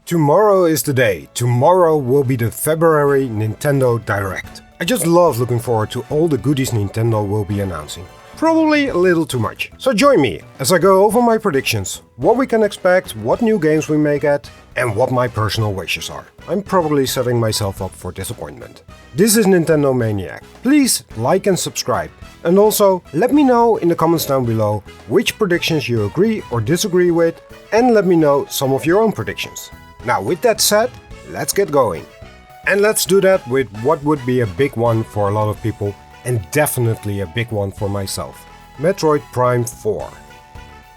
Tomorrow is the day. Tomorrow will be the February Nintendo Direct. I just love looking forward to all the goodies Nintendo will be announcing. Probably a little too much. So join me as I go over my predictions, what we can expect, what new games we may get, and what my personal wishes are. I'm probably setting myself up for disappointment. This is Nintendo Maniac. Please like and subscribe. And also, let me know in the comments down below which predictions you agree or disagree with, and let me know some of your own predictions. Now with that said, let's get going. And let's do that with what would be a big one for a lot of people, and definitely a big one for myself. Metroid Prime 4.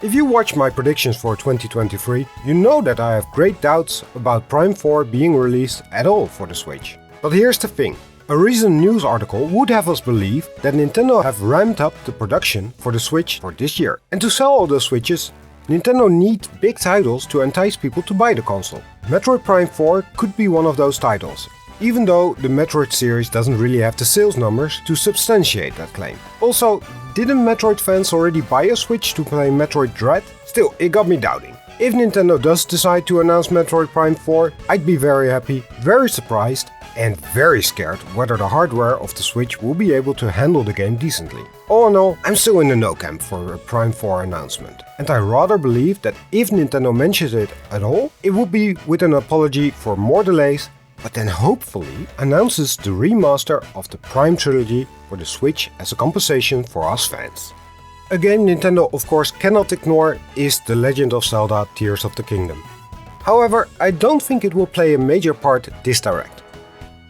If you watch my predictions for 2023, you know that I have great doubts about Prime 4 being released at all for the Switch. But here's the thing. A recent news article would have us believe that Nintendo have ramped up the production for the Switch for this year. And to sell all those Switches, Nintendo needs big titles to entice people to buy the console. Metroid Prime 4 could be one of those titles, even though the Metroid series doesn't really have the sales numbers to substantiate that claim. Also, didn't Metroid fans already buy a Switch to play Metroid Dread? Still, it got me doubting. If Nintendo does decide to announce Metroid Prime 4, I'd be very happy, very surprised, and very scared whether the hardware of the Switch will be able to handle the game decently. All in all, I'm still in the no camp for a Prime 4 announcement, and I rather believe that if Nintendo mentions it at all, it would be with an apology for more delays, but then hopefully announces the remaster of the Prime trilogy for the Switch as a compensation for us fans. A game Nintendo of course cannot ignore is The Legend of Zelda Tears of the Kingdom. However, I don't think it will play a major part this Direct.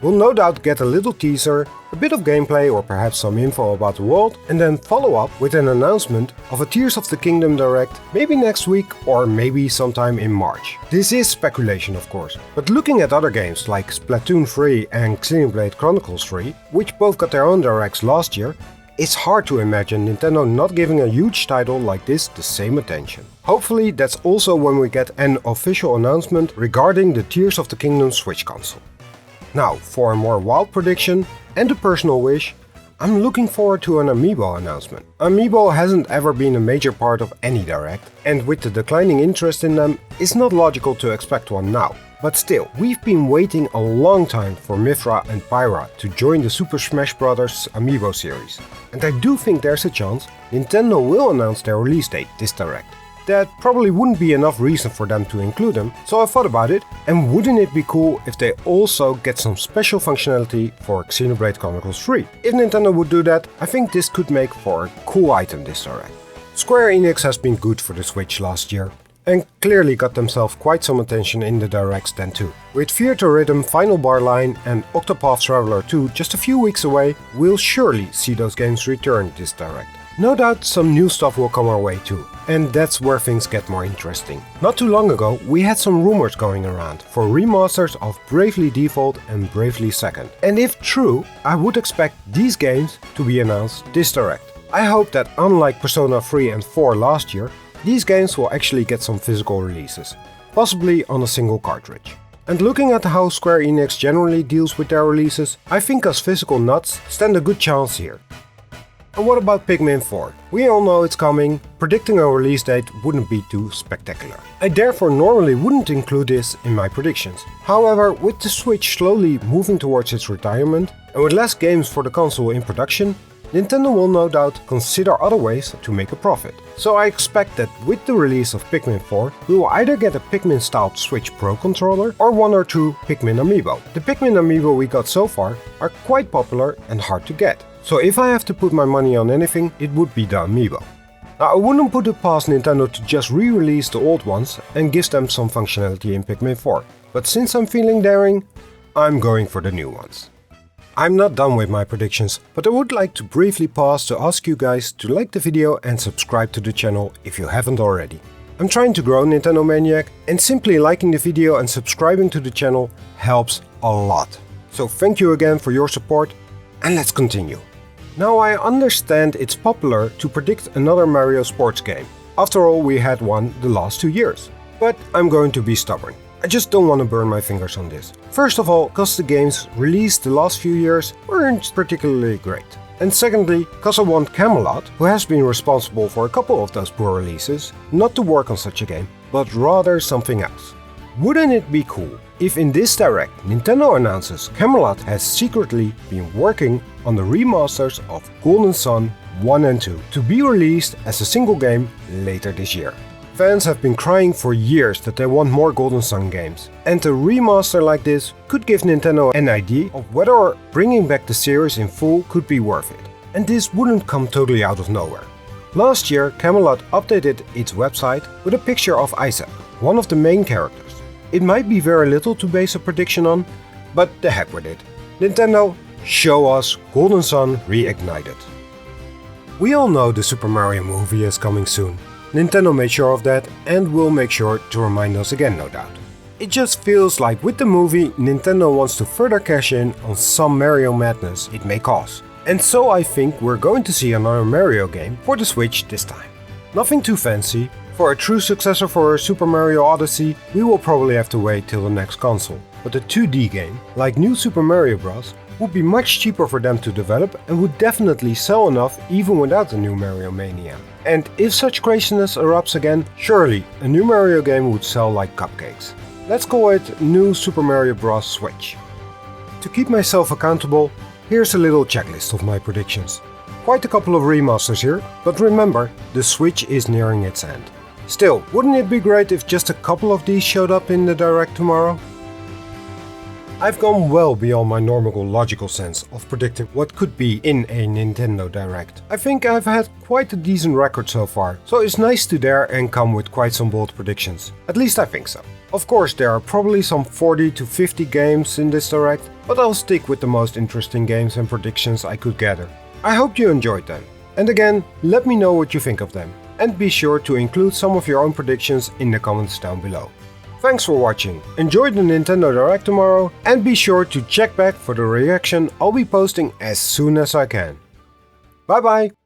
We'll no doubt get a little teaser, a bit of gameplay or perhaps some info about the world, and then follow up with an announcement of a Tears of the Kingdom Direct maybe next week or maybe sometime in March. This is speculation of course, but looking at other games like Splatoon 3 and Xenoblade Chronicles 3, which both got their own Directs last year, it's hard to imagine Nintendo not giving a huge title like this the same attention. Hopefully that's also when we get an official announcement regarding the Tears of the Kingdom Switch console. Now, for a more wild prediction and a personal wish, I'm looking forward to an Amiibo announcement. Amiibo hasn't ever been a major part of any Direct, and with the declining interest in them, it's not logical to expect one now. But still, we've been waiting a long time for Mythra and Pyra to join the Super Smash Bros. Amiibo series. And I do think there's a chance Nintendo will announce their release date this Direct. That probably wouldn't be enough reason for them to include them, so I thought about it, and wouldn't it be cool if they also get some special functionality for Xenoblade Chronicles 3? If Nintendo would do that, I think this could make for a cool item this Direct. Square Enix has been good for the Switch last year, and clearly got themselves quite some attention in the Directs then too. With Theater Rhythm, Final Bar Line and Octopath Traveler 2 just a few weeks away, we'll surely see those games return this Direct. No doubt some new stuff will come our way too, and that's where things get more interesting. Not too long ago, we had some rumors going around for remasters of Bravely Default and Bravely Second. And if true, I would expect these games to be announced this Direct. I hope that unlike Persona 3 and 4 last year, these games will actually get some physical releases, possibly on a single cartridge. And looking at how Square Enix generally deals with their releases, I think us physical nuts stand a good chance here. And what about Pikmin 4? We all know it's coming, predicting a release date wouldn't be too spectacular. I therefore normally wouldn't include this in my predictions. However, with the Switch slowly moving towards its retirement, and with less games for the console in production, Nintendo will no doubt consider other ways to make a profit. So I expect that with the release of Pikmin 4, we will either get a Pikmin-styled Switch Pro controller or one or two Pikmin Amiibo. The Pikmin Amiibo we got so far are quite popular and hard to get. So if I have to put my money on anything, it would be the Amiibo. Now I wouldn't put it past Nintendo to just re-release the old ones and give them some functionality in Pikmin 4. But since I'm feeling daring, I'm going for the new ones. I'm not done with my predictions, but I would like to briefly pause to ask you guys to like the video and subscribe to the channel if you haven't already. I'm trying to grow Nintendo Maniac, and simply liking the video and subscribing to the channel helps a lot. So thank you again for your support, and let's continue. Now I understand it's popular to predict another Mario sports game. After all, we had one the last 2 years. But I'm going to be stubborn. I just don't want to burn my fingers on this. First of all, because the games released the last few years weren't particularly great. And secondly, because I want Camelot, who has been responsible for a couple of those poor releases, not to work on such a game, but rather something else. Wouldn't it be cool if in this Direct Nintendo announces Camelot has secretly been working on the remasters of Golden Sun 1 and 2 to be released as a single game later this year. Fans have been crying for years that they want more Golden Sun games, and a remaster like this could give Nintendo an idea of whether bringing back the series in full could be worth it. And this wouldn't come totally out of nowhere. Last year, Camelot updated its website with a picture of Isaac, one of the main characters. It might be very little to base a prediction on, but the heck with it. Nintendo, show us Golden Sun Reignited. We all know the Super Mario movie is coming soon. Nintendo made sure of that and will make sure to remind us again, no doubt. It just feels like with the movie, Nintendo wants to further cash in on some Mario madness it may cause. And so I think we're going to see another Mario game for the Switch this time. Nothing too fancy. For a true successor for Super Mario Odyssey, we will probably have to wait till the next console. But a 2D game, like New Super Mario Bros., would be much cheaper for them to develop and would definitely sell enough even without the new Mario Mania. And if such craziness erupts again, surely a new Mario game would sell like cupcakes. Let's call it New Super Mario Bros. Switch. To keep myself accountable, here's a little checklist of my predictions. Quite a couple of remasters here, but remember, the Switch is nearing its end. Still, wouldn't it be great if just a couple of these showed up in the Direct tomorrow? I've gone well beyond my normal logical sense of predicting what could be in a Nintendo Direct. I think I've had quite a decent record so far, so it's nice to dare and come with quite some bold predictions. At least I think so. Of course, there are probably some 40 to 50 games in this Direct, but I'll stick with the most interesting games and predictions I could gather. I hope you enjoyed them. And again, let me know what you think of them. And be sure to include some of your own predictions in the comments down below. Thanks for watching, enjoy the Nintendo Direct tomorrow, and be sure to check back for the reaction I'll be posting as soon as I can. Bye bye!